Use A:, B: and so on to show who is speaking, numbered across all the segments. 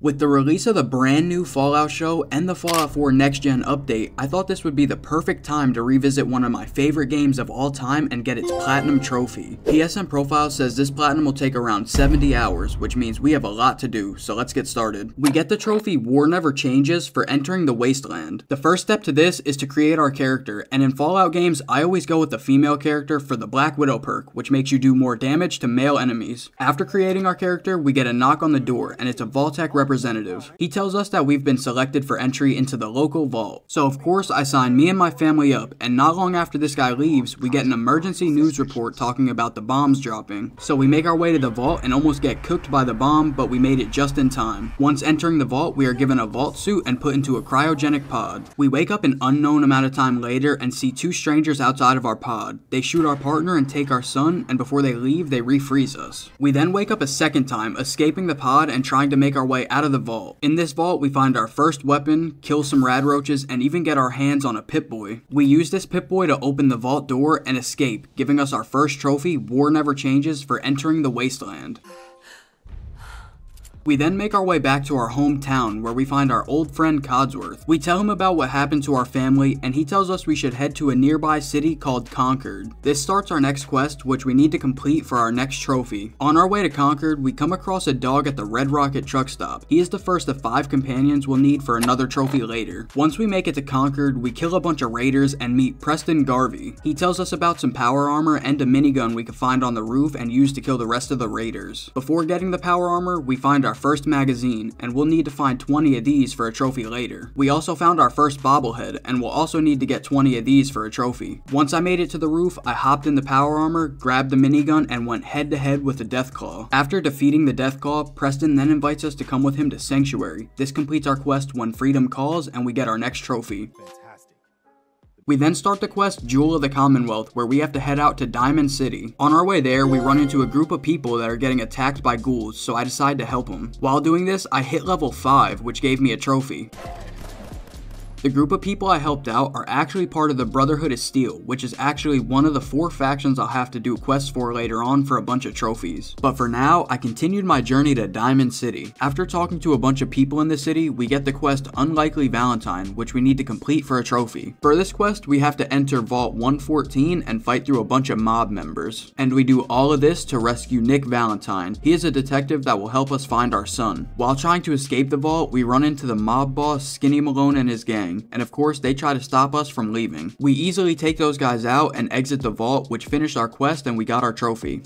A: With the release of the brand new Fallout show and the Fallout 4 Next Gen update, I thought this would be the perfect time to revisit one of my favorite games of all time and get its Platinum trophy. PSN Profile says this Platinum will take around 70 hours, which means we have a lot to do, so let's get started. We get the trophy War Never Changes for entering the Wasteland. The first step to this is to create our character, and in Fallout games, I always go with the female character for the Black Widow perk, which makes you do more damage to male enemies. After creating our character, we get a knock on the door, and it's a Vault-Tec representative. He tells us that we've been selected for entry into the local vault. So of course I sign me and my family up, and not long after this guy leaves, we get an emergency news report talking about the bombs dropping. So we make our way to the vault and almost get cooked by the bomb, but we made it just in time. Once entering the vault, we are given a vault suit and put into a cryogenic pod. We wake up an unknown amount of time later and see two strangers outside of our pod. They shoot our partner and take our son, and before they leave, they refreeze us. We then wake up a second time, escaping the pod and trying to make our way out of the vault. In this vault, we find our first weapon, kill some rad roaches, and even get our hands on a Pip-Boy. We use this Pip-Boy to open the vault door and escape, giving us our first trophy, War Never Changes, for entering the Wasteland. We then make our way back to our hometown where we find our old friend Codsworth. We tell him about what happened to our family, and he tells us we should head to a nearby city called Concord. This starts our next quest, which we need to complete for our next trophy. On our way to Concord, we come across a dog at the Red Rocket truck stop. He is the first of 5 companions we'll need for another trophy later. Once we make it to Concord, we kill a bunch of raiders and meet Preston Garvey. He tells us about some power armor and a minigun we could find on the roof and use to kill the rest of the raiders. Before getting the power armor, we find our first magazine, and we'll need to find 20 of these for a trophy later. We also found our first bobblehead, and we'll also need to get 20 of these for a trophy. Once I made it to the roof, I hopped in the power armor, grabbed the minigun, and went head to head with the Deathclaw. After defeating the Deathclaw, Preston then invites us to come with him to Sanctuary. This completes our quest When Freedom Calls, and we get our next trophy. We then start the quest Jewel of the Commonwealth, where we have to head out to Diamond City. On our way there, we run into a group of people that are getting attacked by ghouls, so I decide to help them. While doing this, I hit level 5, which gave me a trophy. The group of people I helped out are actually part of the Brotherhood of Steel, which is actually one of the 4 factions I'll have to do quests for later on for a bunch of trophies. But for now, I continued my journey to Diamond City. After talking to a bunch of people in the city, we get the quest Unlikely Valentine, which we need to complete for a trophy. For this quest, we have to enter Vault 114 and fight through a bunch of mob members. And we do all of this to rescue Nick Valentine. He is a detective that will help us find our son. While trying to escape the vault, we run into the mob boss Skinny Malone and his gang. And of course they try to stop us from leaving. We easily take those guys out and exit the vault, which finished our quest and we got our trophy.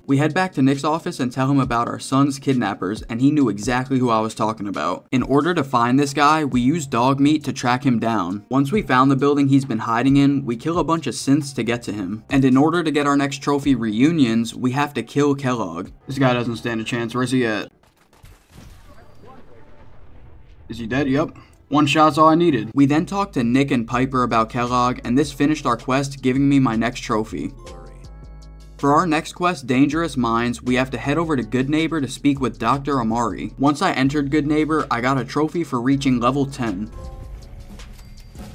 A: We head back to Nick's office and tell him about our son's kidnappers, and he knew exactly who I was talking about. In order to find this guy, we use dog meat to track him down. Once we found the building he's been hiding in, we kill a bunch of synths to get to him. And in order to get our next trophy reunions, we have to kill Kellogg. This guy doesn't stand a chance. Where's he at? Is he dead? Yep. 1 shot's all I needed. We then talked to Nick and Piper about Kellogg, and this finished our quest, giving me my next trophy. For our next quest, Dangerous Minds, we have to head over to Good Neighbor to speak with Dr. Amari. Once I entered Good Neighbor, I got a trophy for reaching level 10.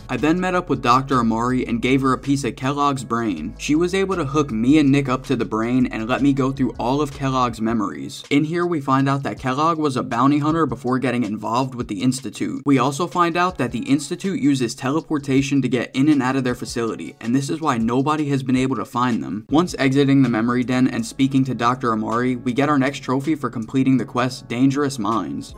A: I then met up with Dr. Amari and gave her a piece of Kellogg's brain. She was able to hook me and Nick up to the brain and let me go through all of Kellogg's memories. In here, we find out that Kellogg was a bounty hunter before getting involved with the Institute. We also find out that the Institute uses teleportation to get in and out of their facility, and this is why nobody has been able to find them. Once exiting the memory den and speaking to Dr. Amari, we get our next trophy for completing the quest Dangerous Minds.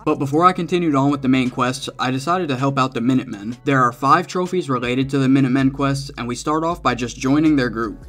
A: But before I continued on with the main quests, I decided to help out the Minutemen. There are 5 trophies related to the Minutemen quests, and we start off by just joining their group.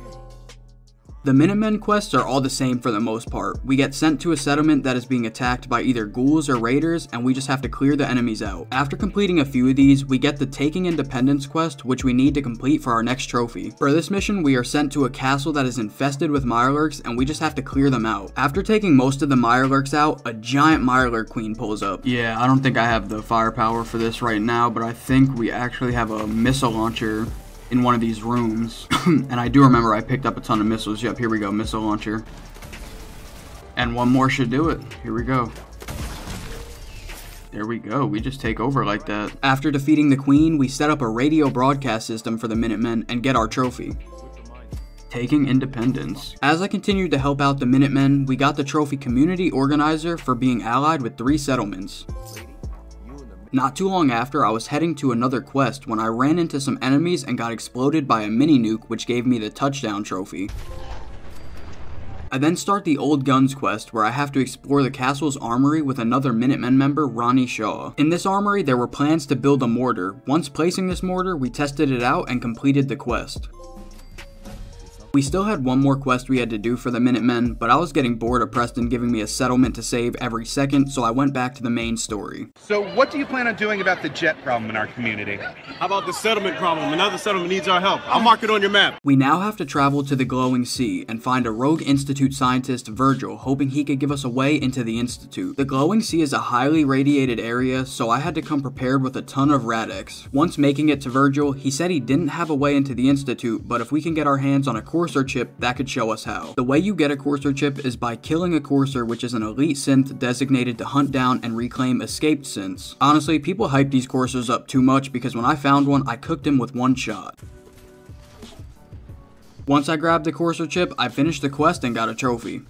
A: The Minutemen quests are all the same for the most part. We get sent to a settlement that is being attacked by either ghouls or raiders, and we just have to clear the enemies out. After completing a few of these, we get the Taking Independence quest, which we need to complete for our next trophy. For this mission, we are sent to a castle that is infested with Mirelurks, and we just have to clear them out. After taking most of the Mirelurks out, a giant Mirelurk queen pulls up. Yeah, I don't think I have the firepower for this right now, but I think we actually have a missile launcher in one of these rooms. And I do remember I picked up a ton of missiles. Yep, here we go, missile launcher. And one more should do it. Here we go. There we go, we just take over like that. After defeating the Queen, we set up a radio broadcast system for the Minutemen and get our trophy. taking independence. As I continued to help out the Minutemen, we got the trophy Community Organizer for being allied with 3 settlements. Not too long after, I was heading to another quest when I ran into some enemies and got exploded by a mini nuke, which gave me the touchdown trophy. I then start the Old Guns quest where I have to explore the castle's armory with another Minutemen member, Ronnie Shaw. In this armory, there were plans to build a mortar. Once placing this mortar, we tested it out and completed the quest. We still had one more quest we had to do for the Minutemen, but I was getting bored of Preston giving me a settlement to save every second, so I went back to the main story.
B: So what do you plan on doing about the jet problem in our community?
C: How about the settlement problem? Another settlement needs our help. I'll mark it on your map.
A: We now have to travel to the Glowing Sea and find a rogue Institute scientist, Virgil, hoping he could give us a way into the Institute. The Glowing Sea is a highly radiated area, so I had to come prepared with a ton of Rad-X. Once making it to Virgil, he said he didn't have a way into the Institute, but if we can get our hands on a Courser chip, that could show us how. The way you get a Courser chip is by killing a Courser, which is an elite synth designated to hunt down and reclaim escaped synths. Honestly, people hype these Coursers up too much because when I found one, I cooked him with one shot. Once I grabbed the Courser chip, I finished the quest and got a trophy.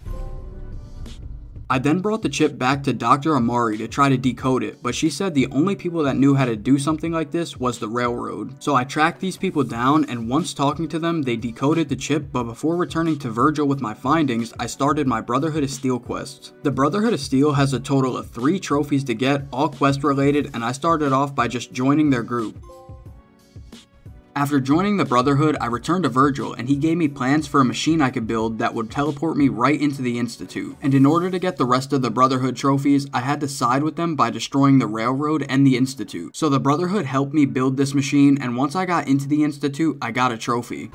A: I then brought the chip back to Dr. Amari to try to decode it, but she said the only people that knew how to do something like this was the railroad. So I tracked these people down, and once talking to them, they decoded the chip, but before returning to Virgil with my findings, I started my Brotherhood of Steel quests. The Brotherhood of Steel has a total of 3 trophies to get, all quest related, and I started off by just joining their group. After joining the Brotherhood, I returned to Virgil, and he gave me plans for a machine I could build that would teleport me right into the Institute. And in order to get the rest of the Brotherhood trophies, I had to side with them by destroying the railroad and the Institute. So the Brotherhood helped me build this machine, and once I got into the Institute, I got a trophy.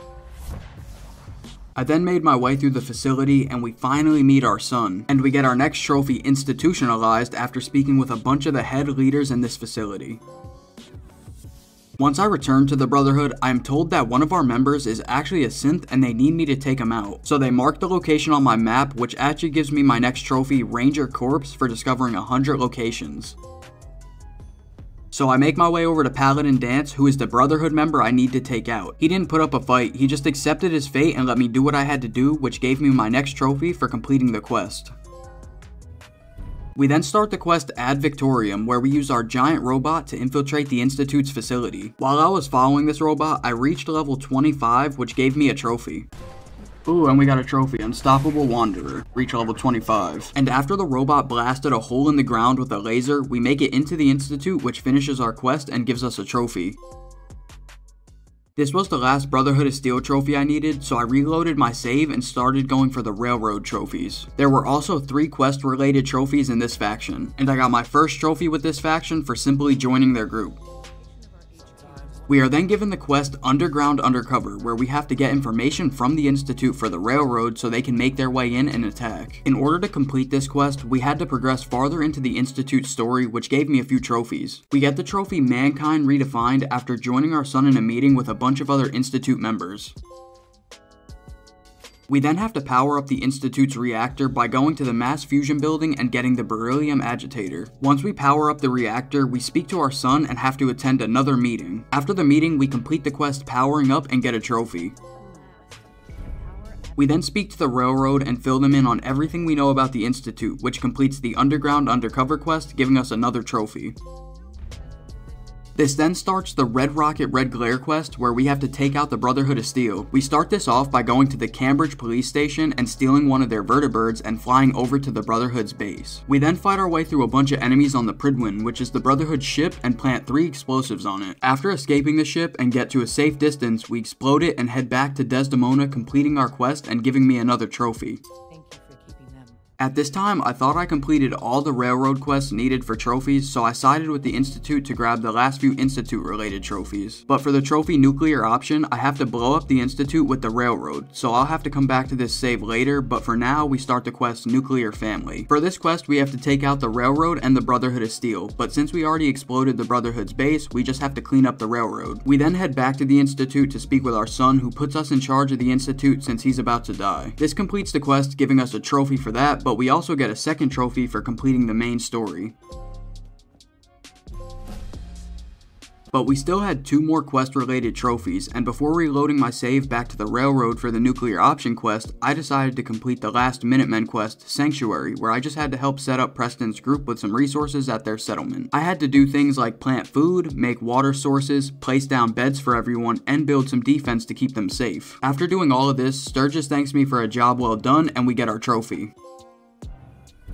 A: I then made my way through the facility, and we finally meet our son, and we get our next trophy institutionalized after speaking with a bunch of the head leaders in this facility. Once I return to the Brotherhood, I am told that one of our members is actually a synth and they need me to take him out. So they mark the location on my map, which actually gives me my next trophy, Ranger Corpse, for discovering 100 locations. So I make my way over to Paladin Dance, who is the Brotherhood member I need to take out. He didn't put up a fight, he just accepted his fate and let me do what I had to do, which gave me my next trophy for completing the quest. We then start the quest Ad Victorium, where we use our giant robot to infiltrate the Institute's facility. While I was following this robot, I reached level 25, which gave me a trophy. Ooh, and we got a trophy, Unstoppable Wanderer, reach level 25. And after the robot blasted a hole in the ground with a laser, we make it into the Institute, which finishes our quest and gives us a trophy. This was the last Brotherhood of Steel trophy I needed, so I reloaded my save and started going for the railroad trophies. There were also 3 quest related trophies in this faction, and I got my first trophy with this faction for simply joining their group. We are then given the quest Underground Undercover, where we have to get information from the Institute for the railroad so they can make their way in and attack. In order to complete this quest, we had to progress farther into the Institute's story, which gave me a few trophies. We get the trophy Mankind Redefined after joining our son in a meeting with a bunch of other Institute members. We then have to power up the Institute's reactor by going to the mass fusion building and getting the beryllium agitator. Once we power up the reactor, we speak to our son and have to attend another meeting. After the meeting, we complete the quest Powering Up and get a trophy. We then speak to the railroad and fill them in on everything we know about the Institute, which completes the Underground Undercover quest, giving us another trophy. This then starts the Red Rocket Red Glare quest, where we have to take out the Brotherhood of Steel. We start this off by going to the Cambridge police station and stealing one of their vertibirds and flying over to the Brotherhood's base. We then fight our way through a bunch of enemies on the Pridwin, which is the Brotherhood's ship, and plant 3 explosives on it. After escaping the ship and get to a safe distance, we explode it and head back to Desdemona, completing our quest and giving me another trophy. At this time, I thought I completed all the railroad quests needed for trophies, so I sided with the Institute to grab the last few Institute-related trophies. But for the trophy nuclear option, I have to blow up the Institute with the railroad, so I'll have to come back to this save later, but for now, we start the quest Nuclear Family. For this quest, we have to take out the railroad and the Brotherhood of Steel, but since we already exploded the Brotherhood's base, we just have to clean up the railroad. We then head back to the Institute to speak with our son, who puts us in charge of the Institute since he's about to die. This completes the quest, giving us a trophy for that, but we also get a second trophy for completing the main story. But we still had 2 more quest related trophies, and before reloading my save back to the railroad for the nuclear option quest, I decided to complete the last Minutemen quest, Sanctuary, where I just had to help set up Preston's group with some resources at their settlement. I had to do things like plant food, make water sources, place down beds for everyone, and build some defense to keep them safe. After doing all of this, Sturgis thanks me for a job well done, and we get our trophy.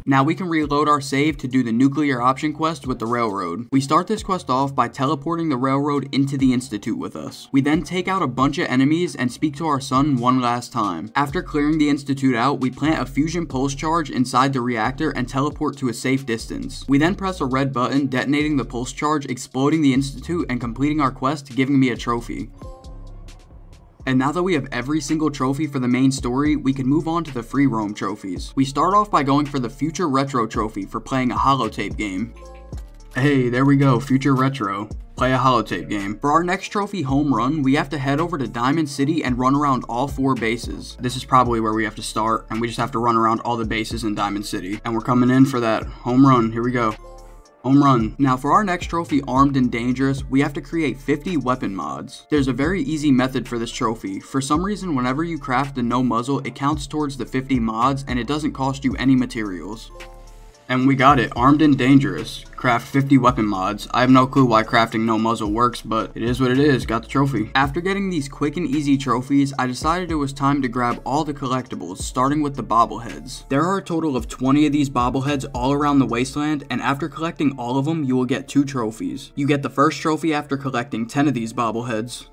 A: Now we can reload our save to do the nuclear option quest with the railroad. We start this quest off by teleporting the railroad into the Institute with us. We then take out a bunch of enemies and speak to our son one last time. After clearing the Institute out, we plant a fusion pulse charge inside the reactor and teleport to a safe distance. We then press a red button, detonating the pulse charge, exploding the Institute, and completing our quest, giving me a trophy. And now that we have every single trophy for the main story, we can move on to the free roam trophies. We start off by going for the Future Retro trophy for playing a holotape game. Hey, there we go, Future Retro. Play a holotape game. For our next trophy, Home Run, we have to head over to Diamond City and run around all 4 bases. This is probably where we have to start, and we just have to run around all the bases in Diamond City. And we're coming in for that Home Run. Here we go. Home run. Now for our next trophy, Armed and Dangerous, we have to create 50 weapon mods. There's a very easy method for this trophy. For some reason, whenever you craft a no muzzle, it counts towards the 50 mods and it doesn't cost you any materials. And we got it, Armed and Dangerous. Craft 50 weapon mods. I have no clue why crafting no muzzle works, but it is what it is, got the trophy. After getting these quick and easy trophies, I decided it was time to grab all the collectibles, starting with the bobbleheads. There are a total of 20 of these bobbleheads all around the wasteland, and after collecting all of them, you will get 2 trophies. You get the first trophy after collecting 10 of these bobbleheads.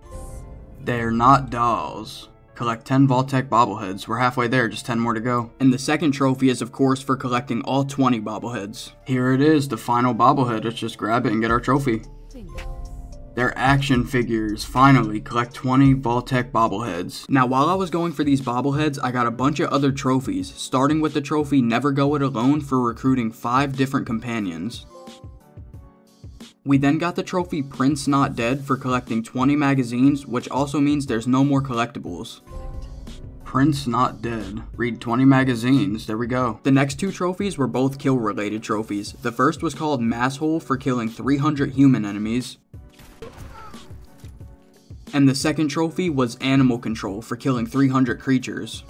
A: They're not dolls. Collect 10 Vault-Tec bobbleheads. We're halfway there, just 10 more to go. And the second trophy is of course for collecting all 20 bobbleheads. Here it is, the final bobblehead. Let's just grab it and get our trophy. They're action figures. Finally, collect 20 Vault-Tec bobbleheads. Now while I was going for these bobbleheads, I got a bunch of other trophies, starting with the trophy Never Go It Alone for recruiting 5 different companions. We then got the trophy Prince Not Dead for collecting 20 magazines, which also means there's no more collectibles. Prince Not Dead. Read 20 magazines. There we go. The next 2 trophies were both kill related trophies. The first was called Masshole for killing 300 human enemies. And the second trophy was Animal Control for killing 300 creatures.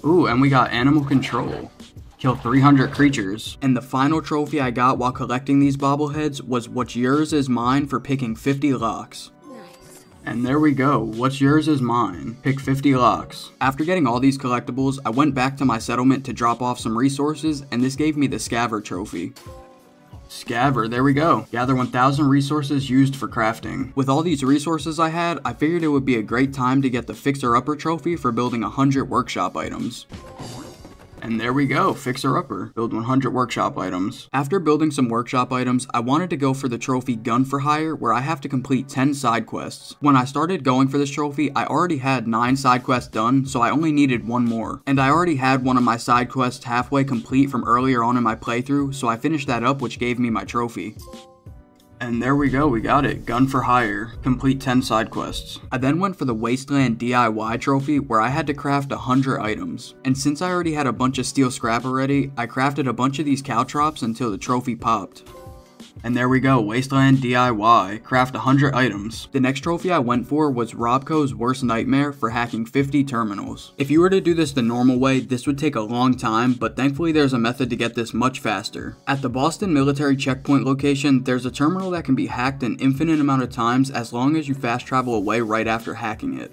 A: Ooh, and we got Animal Control. Kill 300 creatures. And the final trophy I got while collecting these bobbleheads was What's Yours Is Mine for picking 50 locks. Nice. And there we go, What's Yours Is Mine. Pick 50 locks. After getting all these collectibles, I went back to my settlement to drop off some resources, and this gave me the Scaver trophy. Scaver, there we go. Gather 1,000 resources used for crafting. With all these resources I had, I figured it would be a great time to get the Fixer Upper trophy for building 100 workshop items. And there we go, Fixer Upper. Build 100 workshop items. After building some workshop items, I wanted to go for the trophy Gun for Hire, where I have to complete 10 side quests. When I started going for this trophy, I already had 9 side quests done, so I only needed 1 more. And I already had one of my side quests halfway complete from earlier on in my playthrough, so I finished that up, which gave me my trophy. And there we go, we got it. Gun for Hire. Complete 10 side quests. I then went for the Wasteland DIY trophy where I had to craft 100 items. And since I already had a bunch of steel scrap already, I crafted a bunch of these caltrops until the trophy popped. And there we go, Wasteland DIY, craft 100 items. The next trophy I went for was Robco's Worst Nightmare for hacking 50 terminals. If you were to do this the normal way, this would take a long time, but thankfully there's a method to get this much faster. At the Boston Military Checkpoint location, there's a terminal that can be hacked an infinite amount of times as long as you fast travel away right after hacking it.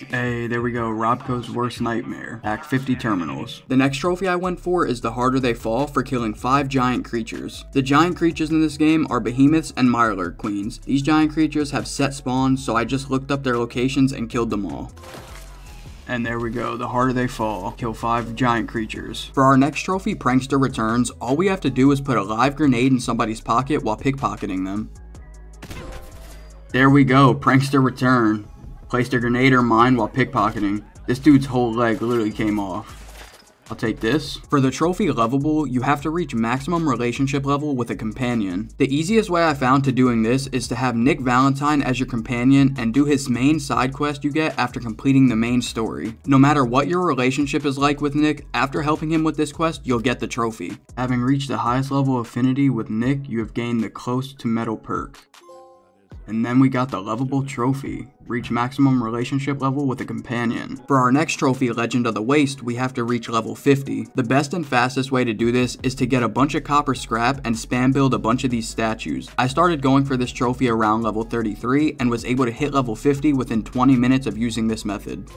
A: Hey, there we go, Robco's Worst Nightmare. Hack 50 terminals. The next trophy I went for is The Harder They Fall for killing 5 giant creatures. The giant creatures in this game are behemoths and mirelurk queens. These giant creatures have set spawns, so I just looked up their locations and killed them all. And there we go, The Harder They Fall. Kill 5 giant creatures. For our next trophy, Prankster Returns, all we have to do is put a live grenade in somebody's pocket while pickpocketing them. There we go, Prankster Return. Placed a grenade or mine while pickpocketing. This dude's whole leg literally came off. I'll take this. For the trophy Lovable, you have to reach maximum relationship level with a companion. The easiest way I found to doing this is to have Nick Valentine as your companion and do his main side quest you get after completing the main story. No matter what your relationship is like with Nick, after helping him with this quest, you'll get the trophy. Having reached the highest level of affinity with Nick, you have gained the Close to Metal perk. And then we got the lovable trophy. Reach maximum relationship level with a companion. For our next trophy, Legend of the Waste, we have to reach level 50. The best and fastest way to do this is to get a bunch of copper scrap and spam build a bunch of these statues. I started going for this trophy around level 33 and was able to hit level 50 within 20 minutes of using this method.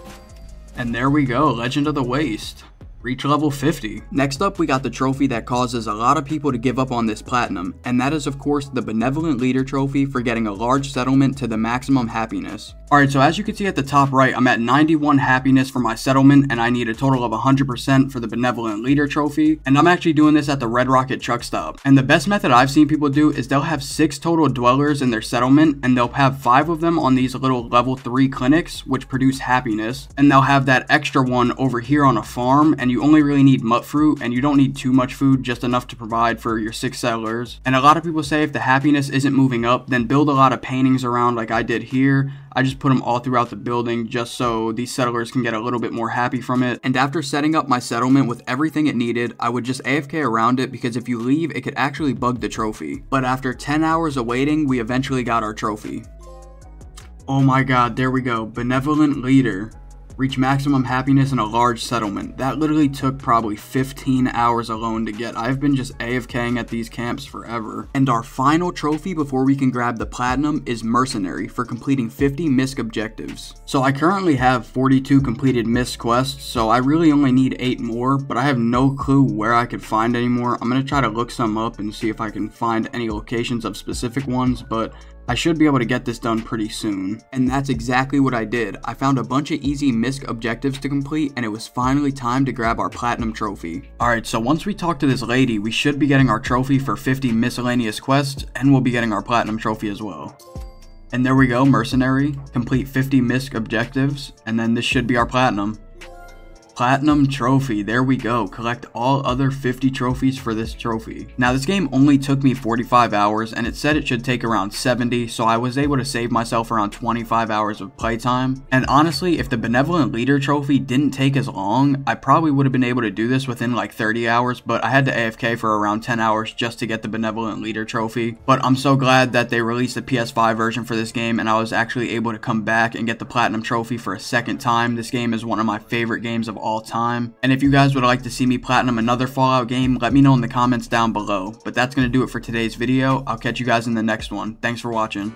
A: And there we go, Legend of the Waste. Reach level 50. Next up, we got the trophy that causes a lot of people to give up on this platinum, and that is of course the Benevolent Leader trophy for getting a large settlement to the maximum happiness. Alright, so as you can see at the top right, I'm at 91 happiness for my settlement, and I need a total of 100% for the Benevolent Leader trophy, and I'm actually doing this at the Red Rocket truck stop. And the best method I've seen people do is they'll have 6 total dwellers in their settlement, and they'll have 5 of them on these little level 3 clinics, which produce happiness, and they'll have that extra one over here on a farm, and you only really need mut fruit, and you don't need too much food, just enough to provide for your 6 settlers. And a lot of people say if the happiness isn't moving up, then build a lot of paintings around like I did here. I just put them all throughout the building just so these settlers can get a little bit more happy from it. And after setting up my settlement with everything it needed, I would just AFK around it because if you leave, it could actually bug the trophy. But after 10 hours of waiting, we eventually got our trophy. Oh my god, there we go. Benevolent Leader. Reach maximum happiness in a large settlement. That literally took probably 15 hours alone to get. I've been just AFKing at these camps forever. And our final trophy before we can grab the platinum is Mercenary for completing 50 misc objectives. So I currently have 42 completed misc quests, so I really only need 8 more, but I have no clue where I could find any more. I'm going to try to look some up and see if I can find any locations of specific ones, but I should be able to get this done pretty soon. And that's exactly what I did. I found a bunch of easy misc objectives to complete, and it was finally time to grab our platinum trophy. Alright, so once we talk to this lady, we should be getting our trophy for 50 miscellaneous quests, and we'll be getting our platinum trophy as well. And there we go, Mercenary. Complete 50 misc objectives, and then this should be our platinum. Platinum trophy, there we go. Collect all other 50 trophies for this trophy. Now this game only took me 45 hours and it said it should take around 70, so I was able to save myself around 25 hours of playtime. And honestly, if the Benevolent Leader trophy didn't take as long, I probably would have been able to do this within like 30 hours, but I had to AFK for around 10 hours just to get the Benevolent Leader trophy. But I'm so glad that they released the PS5 version for this game and I was actually able to come back and get the platinum trophy for a second time. This game is one of my favorite games of all time, and if you guys would like to see me platinum another Fallout game, let me know in the comments down below. But that's going to do it for today's video. I'll catch you guys in the next one. Thanks for watching.